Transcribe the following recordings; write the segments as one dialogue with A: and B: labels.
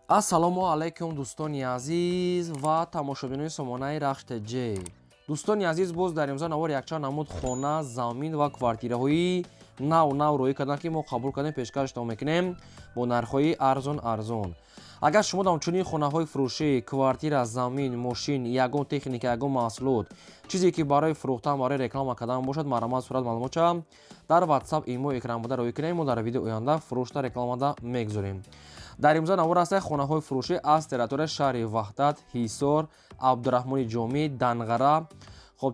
A: ассалому алайкум дӯстони азиз ва тамошобинони сомонаи рахште ҷ. дӯстони азиз, боз дар имрӯза навор якчанд намуд хона, замин ва квартираҳои нав роӣ кардам, ки мо қабул кардем, пешкаштон мекунем бо нархҳои арзон. агар шумо дар чунин хонаҳои фурӯшӣ, квартира, замин, мошин, ягон техника, ягон маҳсулот, чизе ки барои фурӯхтан, барои реклама кардан бошад, маромад сурат маълумотша дар WhatsApp имо экран буда роӣ кунем. мо дар видеои оянда фурӯшта рекламада мегузорем. дар имрӯза навор аст хонаҳои фурӯшӣ аз территорияи шаҳри Ваҳдат, Ҳисор, Абдурахмони Ҷомӣ, Данғара,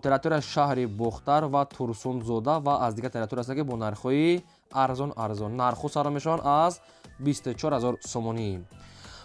A: территорияи шаҳри Бухтар ва Турсунзода ва аз дигар территория аст ки бо нархҳои арзон. нархҳо сар мешаванд аз 24 000 сомонӣ.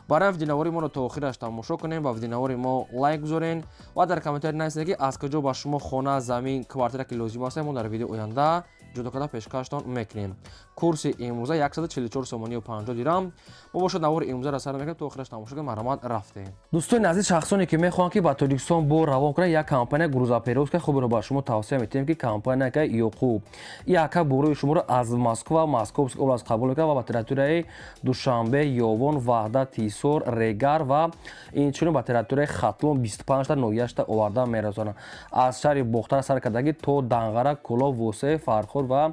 A: барои видеонавори моро то охираш тамошо кунем, ба видеонавори мо лайк гузорен ва дар комментари нависед ки аз куҷо ба шумо хона, замин, квартира ки лозим аст, мо дар видеои оянда ҷудо карда пешкаштон мекунем. курси имрӯза 144 сомонию 50 дирам. мо бошад навори имрӯзаро сар мекунем, то охираш тамошо кунем, маромад рафтем. дӯстони азиз, шахсоне ки мехоҳанд ки ба Тоҷикистон бо равон кунанд, як компания грузоперевозка хубро ба шумо тавсия метиҳем, ки компанияка Ёқуб яка бурӯи шуморо аз Москва, Московская област қабул мекунад ва ба территорияи Душанбе, Ёвон, Ваҳдат, Ҳисор, Регар ва инчунин ба территорияи Хатлон 25 та ноҳияшта оварда мерасонанд. аз шаҳри Бухтар сар кардаги то Данғара, Кӯлов, Восеъ, Фарход ва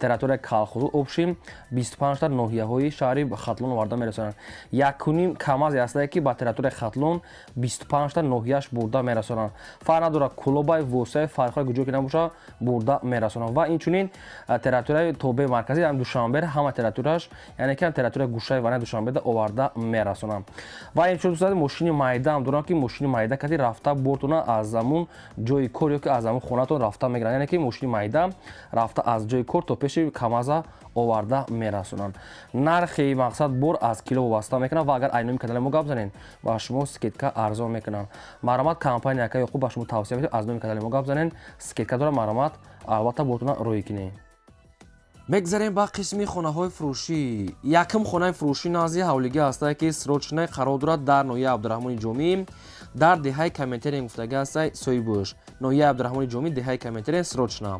A: территорияи Калхозу обшим 25 та ноҳияҳои шаҳри Хатлон оварда мерасонанд. якуним камазе ҳастае ки ба территорияи Хатлон 25 та ноҳияш бурда мерасонанд. фарқ надорад Кӯлобай, Восеъ, Фарход куҷо ки набоша бурда мерасонанд. ва инчунин территорияи тобе марказӣ ҳам Душанбе ҳама территорияш, яъне ки территорияи гӯшаи ванаи Душанбе оварда мерасонанд. ва инчунин мошини майда ҳам доранд, ки мошини майда кати рафта бортона аз замун ҷои кор ё ки аз замун хонатон рафта мегиранд, яъне ки мошини майда рафта аз ҷои кор то пеши камаза оварда мерасонанд. нархи мақсад бор аз кило вобаста мекунанд ва агар айноми канали мо гап занед ба шумо скидка арзон мекунанд. маромад компанияка Ёқуб ба шумо тавсия метавонад аз номи канали мо гап занед, скидка дорад, маромад албатта бортона рӯй кунед. мегзарем ба қисми хонаҳои фурӯшӣ. якум хонаи фурӯшӣ назди ҳавлигӣ ҳастае ки срочное қарор дорад дар ноҳияи Абдурахмони Ҷомӣ дар деҳаи Коминтерн гуфтагӣ ҳастае Сойбӯш. ноҳияи Абдурахмони Ҷомӣ, деҳаи Коминтерн, срочна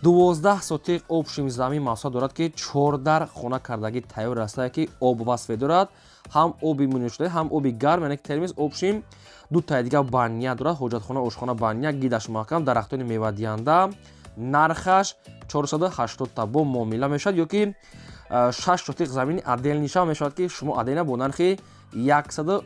A: 12 сотиқ обшим замин маҳсулот дорад, ки 4 дар хона кардагӣ тайёр ҳастае ки об васфе дорад, ҳам оби мунӯшида, ҳам оби гарм, яъне ки термис обшим, ду таи дигар баня дорад, ҳоҷатхона, ошхона, баня, гидаш маҳкам, дарахтони мевадиҳанда. нархаш 480 та бо муомила мешавад, ё ки 6 сотиқ замини аделниша мешавад, ки шумо аделна бо нархи 120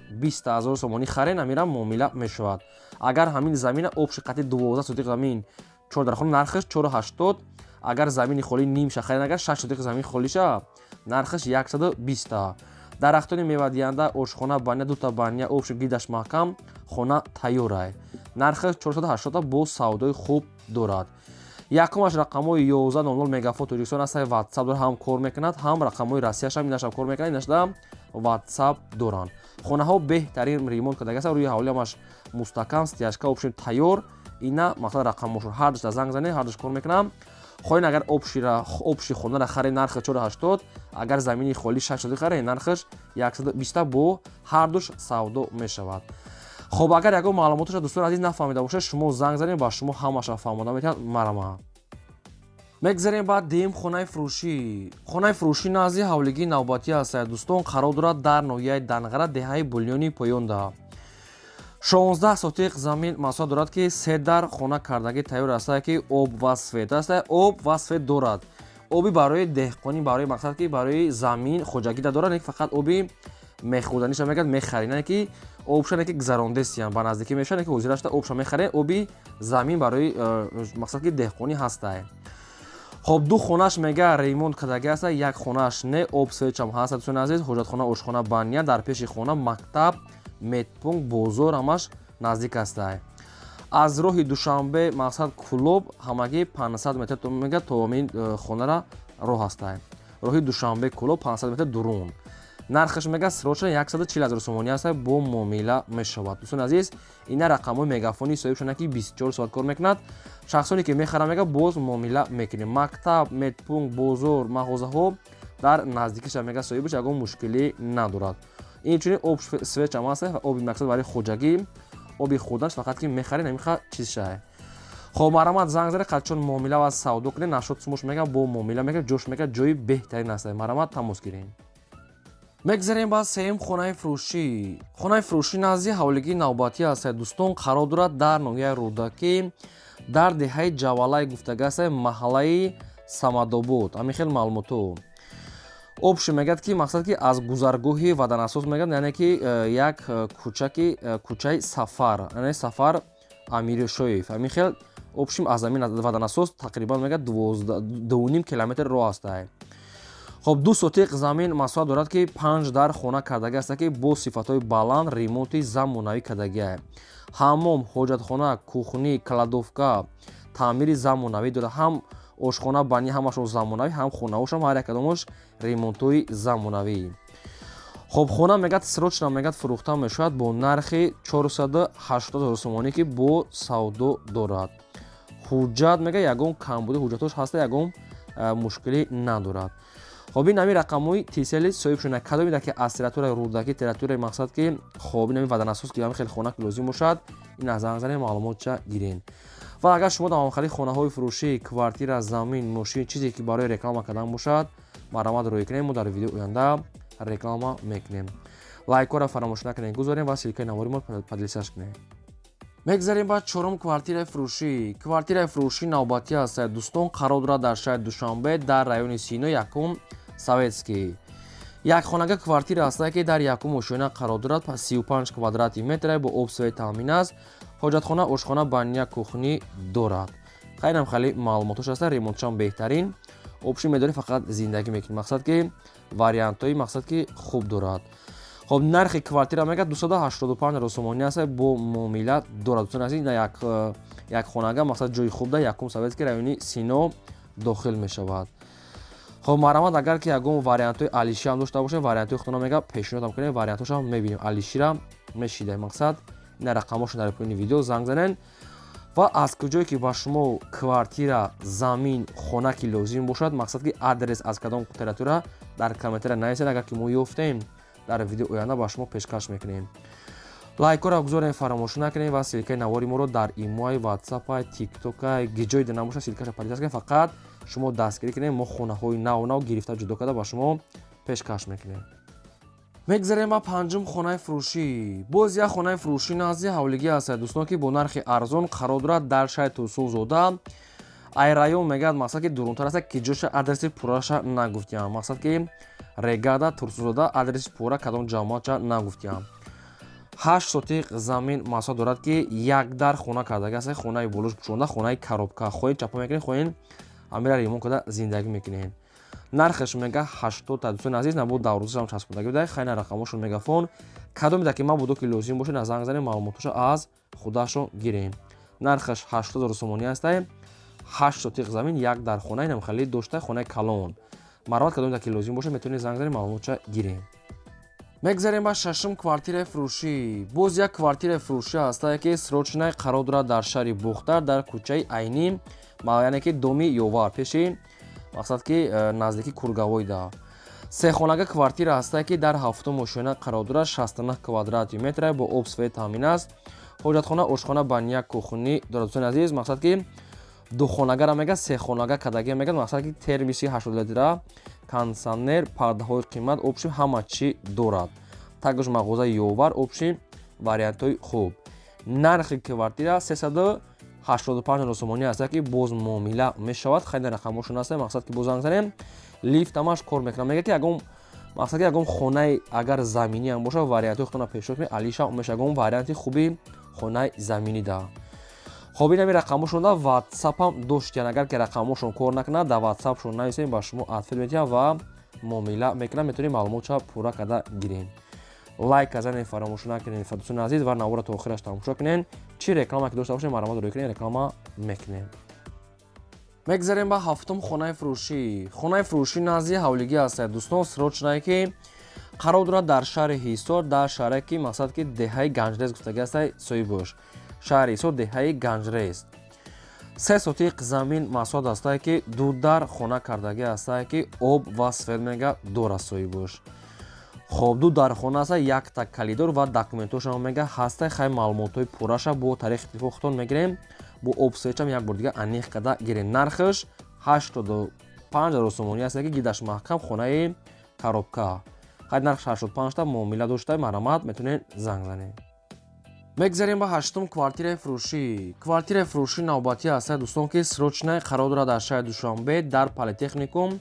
A: 000 сомонӣ харед, амира муомила мешавад. агар ҳамин замина обши қати 12 сотиқ замин 4 дар хона, нархаш 480. агар замини холӣ нимша харед, агар 6 сотиқ замин холиша, нархаш 120 та. дарахтони мевадиҳанда, ошхона, баня, дута баня, обши, гидаш маҳкам, хона тайёрай. нархаш 480 та бо савдои хуб дорад. якумаш рақамҳои 1100 мегафон Тоҷикистон ҳастаи WhatsApp дорад, ҳам кор мекунад, ҳам рақамҳои Россияш ҳам инашам кор мекунад, инашда WhatsApp доранд. хонаҳо беҳтарин ремонт кардаги ҳастанд, рӯи ҳавлиямаш мустаҳкам, стяжка, обшим тайёр. ина мақсад рақамҳошон ҳардушта занг занед, ҳардуш кор мекунам. хоҳед агар обши хонара харед, нархи 480, агар замини холӣ 6 сотиқ харед, нархаш 120 бо ҳардуш савдо мешавад. хоб агар ягон маълумоташа дӯстони азиз нафаҳмида бошед, шумо занг занед, ба шумо ҳамаша фаҳмода метавонад. марамад мегзарем ба дим хонаи фурӯшӣ. хонаи фурӯшӣ назди ҳавлигии навбатӣ ҳастае. дӯстон қарор дорад дар ноҳияи Данғара, деҳаи Булёни Поёнда. 16 сотиқ замин маҳсулот дорад, ки 3 дар хона кардагӣ тайёр ҳастае, ки об ва сфед ҳастае. об ва сфед дорад. оби барои деҳқонӣ, барои мақсад ки барои замин хоҷагӣ дорад, не фақат оби мехӯрданиша мегӯяд мехаринад, ки обша ки гузарондесиян ба наздикӣ мешавад, ки ҳозирашта обша мехарен, оби замин барои мақсад ки деҳқонӣ ҳастае. хоб ду хонаш мега ремонт кардагӣ ҳастае. як хонаш не, об свечам ҳаста. дӯстони азиз, ҳоҷатхона, ошхона, баня, дар пеши хона мактаб, медпункт, бозор ҳамаш наздик ҳастае. аз роҳи Душанбе мақсад Кӯлоб ҳамагӣ 500 метр мега то ҳамин хонара роҳ ҳастае. роҳи Душанбе Кӯлоб 500 метр дурун. нархаш мега срочна 140 000 сомонӣ ҳастае, бо муомила мешавад. дӯстони азиз, ина рақамҳои мегафони соҳибшона ки 24 соат кор мекунад. шахсоне ки мехарад мега боз муомила мекунем. мактаб, медпункт, бозор, мағозаҳо дар наздикиша мега соҳибаш ягон мушкилӣ надорад. инчунин об свеч ҳам ҳастае, оби мақсад барои хоҷагӣ, оби хӯрданаш фақат ки мехаред, намиха чизшае. хоб маромад занг заре қачон муомила ва савдо кунед, нашод сумош мега бо муомила мега ҷош мега ҷои беҳтарин ҳастае. маромад тамос гирем. мегзарем ба сеюм хонаи фурӯшӣ. Хонаи фурӯшӣ назди ҳавлигии навбатӣ аст дӯстон қарор дорад дар ноҳияи рӯдаки дар деҳаи ҷавалай гуфтагааст маҳаллаи самадобод. Ҳамин хел маълумото обши мегӯяд ки мақсад ки аз гузаргоҳи ваданасос мегӯяд, яъне ки як кӯчаи сафар, яъне сафар амиршоев. Ҳамин хел обшим аз замин ваданасос тақрибан мегӯяд 2.5 километр роҳ астае. خب 2 сотиқ замин масоҳат дорад ки 5 дар хона кардагӣ аст ки бо сифатҳои баланд ремонти замонавӣ кардагӣ. ҳаммом, ҳоҷатхона, кухни, кладовка таъмири замонавӣ дорад. ҳам ошхона банӣ ҳамашон замонавӣ, ҳам хонаҳошам ҳар якадомаш ремонтҳои замонавӣ. خب хона мегӯяд срочно мегӯяд фурӯхта мешавад бо нархи 480 000 сомонӣ ки бо савдо дорад. ҳуҷҷат мегӯяд ягон камбуди ҳуҷҷатош ҳаста, ягон мушкилӣ надорад. خب این نمی رقم‌های تیسلی صاحب شدن کدام میده که از تریتوری رودکی تریتوری مقصد که خب این نمی بدن اساس که همین خیلی خنک لازم باشد این از زنگ معلومات چه گیرین. و اگر شما در خرید خانه‌های فروشی کوارتیر زمین ماشین چیزی که برای رکلام کردن باشد مرامت روی کنیم و در ویدیو آینده رکلام میکنیم. لایک را فراموش نکنید گذاریم و سیلکه نواری ما پادلساش کنید. мегзарем ба чорум квартираи фурӯшӣ. Квартираи фурӯшӣ навбатӣ аст дӯстон, қарор дорад дар шаҳри Душанбе дар райони Сино якум Советский. Якхонага квартира аст ки дар якум ошёна қарор дорад, 35 квадрати метр бо обсвои таъмин аст. ҳоҷатхона, ошхона, баня, кухни дорад. хайрам хали маълумотош аст, ремонтшам беҳтарин. обши медори фақат зиндагӣ мекунед, мақсад ки вариантҳои мақсад ки хуб дорад. خب نرخ کوارتیر مگه 285 000 сомонӣ аст бо муомила дорад. Дӯстон азиз, як хонага мақсад ҷои хуб да якум Советский райони Сино дохил мешавад. خب марамат агар ки ягон вариантҳои алиши ҳам дошта бошем, вариантҳои худтон мега пешниҳодам кунем, вариантҳошам мебинем. Алишира мешида мақсад ин рақамошо дар поини видео занг занен ва аз куҷое ки ба шумо квартира, замин, хона ки лозим бошад, мақсад ки адрес аз кадом территория дар комментария нависед, агар ки мо ёфтем дар видео оянда ба шумо пешкаш мекунем. лайкора гузорем фаромӯш накунем ва силкаи навори моро дар имои, ватсапа, тиктока гиҷои де набоша силкаша падида кунем. Фақат шумо дастгирӣ кунем, мо хонаҳои нав гирифта ҷудо карда ба шумо пешкаш мекунем. мегзарем ба панҷум хонаи фурӯшӣ. боз як хонаи фурӯшӣ назди ҳавлигӣ аст дӯстон ки бо нархи арзон қарор дорад дар шаҳри Турсунзода. ай район мегӯяд мақсад ки дурунтар аст ки ҷоша адреси пурраша нагуфтиам. мақсад ки регада Турсунзода адреси пурра кадом ҷамоатша нагуфтиам. 8 сотиқ замин масоҳат дорад ки як дар хона кардагӣ аст, хонаи болош пӯшонда, хонаи коробка. хоҳед чапа мекунед, хоҳед амира ремонт карда зиндагӣ мекунед. нархаш мега 80 та дӯстон азиз, набуд даврузашам часпондагӣ бидаед. хайна рақамошон мегафон кадом меда ки ма будо ки лозим бошед аз занг занем, маълумотошо аз худашон гирем. нархаш 80 000 сомонӣ аст. 8 сотиқ замин, як дар хона, инам хали дошта хонаи калон. маромат кадом ки лозим бошад метавонед занг занед, маълумотша гирем. мегзарем ба шашум квартираи фурӯшӣ. боз як квартираи фурӯшӣ аст ки срочна қарор дорад дар шаҳри Бухтар дар кӯчаи Айнӣ, яъне ки доми Ёвар, пеши мақсад ки наздики Кургавойда. сехонага квартира аст ки дар ҳафтум ошёна қарор дорад, 69 квадрати метр бо обсвои таъмин аст. ҳоҷатхона, ошхона, баня, кухни дорад. дӯстон азиз, мақсад ки духонагара мега, сехонага кадаги мега, мақсад ки термиси 80 литра, кондиционер, пардаҳои қимат, обши ҳама чӣ дорад. також мағозаи Ёвар, обши вариантҳои хуб. нархи квартира 385 000 сомонӣ аст ки боз муомила мешавад. хайна рақамошон аст, мақсад ки боз занг занем, лифтамаш кор мекунад. мега ки ягон мақсад ки ягон хонаи агар заминӣ ҳам боша, вариантҳои худтона пешниҳод кунед, алиша меша ягон варианти хуби хонаи заминӣ да. خب این همی رقمشون دا واتساپ هم داشتین، اگر که رقمشون کار نکنه دا واتساپشون نویسین با شما ادفیل میتونید و معامله میکنن، میتونید معلوماتشو پورا کرده گیرین. لایک کردن فراموش نکنین دوستان عزیز و نوار تا آخرش تماشا کنین. چی رکلامی که داشته باشین مرامت روی کنین، رکلام میکنین. مگذاریم با هفتم خانه فروشی. خانه فروشی نزدیک حولگی است دوستان، سروچنایی که قرار دارد در شهر حصار، در شهری که مقصد که دهه گنجرس گفتگی است سویبوش. شهر حصار دهه گنجرس. 3 сотиқ замин масоҳат аст ки ду дар хона кардагӣ аст ки об ва сфед мега дора соҳибош. хоб ду дар хона аст, як так калидор ва документошам мега ҳаст. хай маълумотҳои пурраша бо таърихи телефон худтон мегирем, бо об сфедчам як бор дига аниқ карда гирем. нархаш 85 000 сомонӣ аст ки гидаш маҳкам хонаи коробка. хай нарх 65 та муомила дошта марамат метавонед занг занед. мегзарем ба ҳаштум квартираи фурӯшӣ. Квартираи фурӯшӣ навбатӣ аст дӯстон ки срочнаи қарор дорад дар шаҳри Душанбе дар политехникум,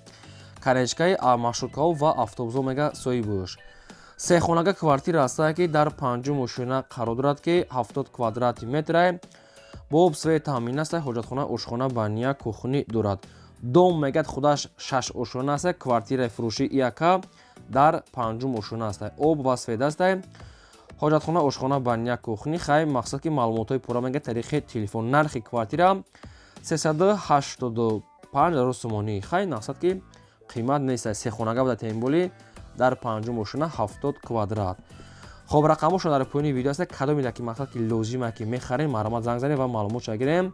A: Канечкаи маршруткаҳо ва автобусҳо мега Соҳибуш. Сехонага квартира аст ки дар 5-ум ошина қарор дорад ки 70 квадрати метрае бо обсвеи таъмин аст, ҳоҷатхона, ошхона, баня, кухни дорад. Дом мегӯяд худаш 6 ошона аст. Квартираи фурӯшӣ яка дар 5-ум ошона аст. Об ва свет аст. ҳоҷатхона, ошхона, баня, кухни. Хай мақсад ки маълумотҳои пурра мегӯяд тариқи телефон. Нархи квартира 385 000 сомонӣ. Хай мақсад ки қимат нест. Сехонага буда темболи дар 5-ум ошона 70 квадрат. хоб рақамошо дар поёни видео аст. кадомеда ки мақсад ки лозима ки мехарем марамат занг занем ва маълумотшо гирем.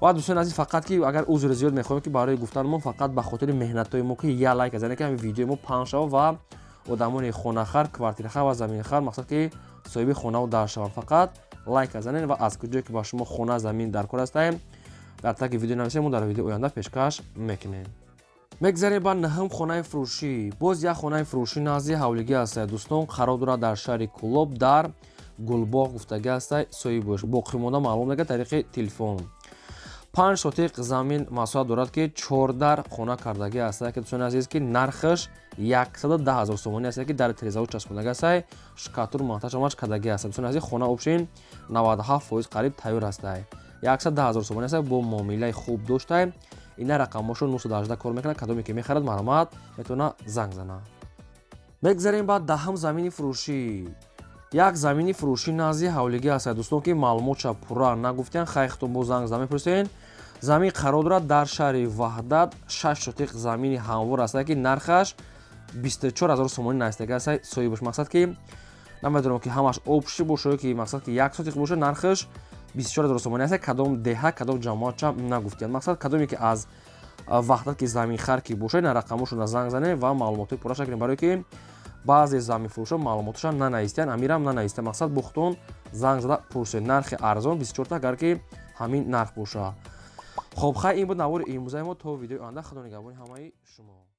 A: ва дӯстони азиз, фақат ки агар узри зиёд мехоҳем ки барои гуфтани мо фақат ба хотири меҳнатҳои мо ки я лайк зане ки ҳамин видеои мо паҳн шава ва одамони хонахар, квартирахар ва заминхар мақсад ки соҳиби хонаву дар шаванд. Фақат лайк занед ва аз куҷое ки ба шумо хона, замин даркор аст дар таги видео нависем. мо дар видеои оянда пешкаш мекунем. мегзарем ба наҳум хонаи фурӯшӣ. Боз як хонаи фурӯшӣ назди ҳавлигӣ аст дӯстон. қарор дорад дар шаҳри Кӯлоб дар Гулбоғ гуфтагӣ аст Соҳибуш. Боқимонда маълум мегӯяд тариқи телефон. 5 сотиқ замин масоҳат дорад ки 4 дар хона кардагӣ аст ки дӯстони азиз ки нархаш 110 000 сомонӣ аст ки дар тирезаҳо часпондагӣ аст. шкатур монтажамаш кардагӣ аст. дӯстони азиз, хона обшин 97% қариб тайёр аст. 110 000 сомонӣ аст бо муомилаи хуб дошта. ина рақамошо 918 кор мекунад. кадоме ки мехарад маромат метавона занг зана. мегзарем ба даҳум замини фурӯшӣ. як замини фурӯшӣ назди ҳавлигӣ аст дӯстон ки маълумотша пурра нагуфтем. хайхтон бо занг зан мепурсен. замин қарор дорад дар шаҳри Ваҳдат. 6 сотиқ замини ҳамвор аст ки нархаш 24 000 сомонӣ наистагӣ аст. Соҳибуш мақсад ки намедонам ки ҳамаш обши бошад ки мақсад ки 1 сотиқ бошад нархаш 24 000 сомонӣ аст. кадом деҳа, кадом ҷамоатша нагуфтиянд. мақсад кадоме ки аз Ваҳдат ки заминхар ки бошад ина рақамошо на занг занем ва маълумотҳои пурраша гирем, барое ки баъзе заминфурӯшо маълумоташа нанаистиянд. амирам нанаиста. мақсад бухтон занг зада пурсед. нархи арзон 24 агар ки ҳамин нарх боша. хоб, хай ин буд навори имрӯзаи мо. то видеои оянда худо нигаҳбони ҳамаи шумо.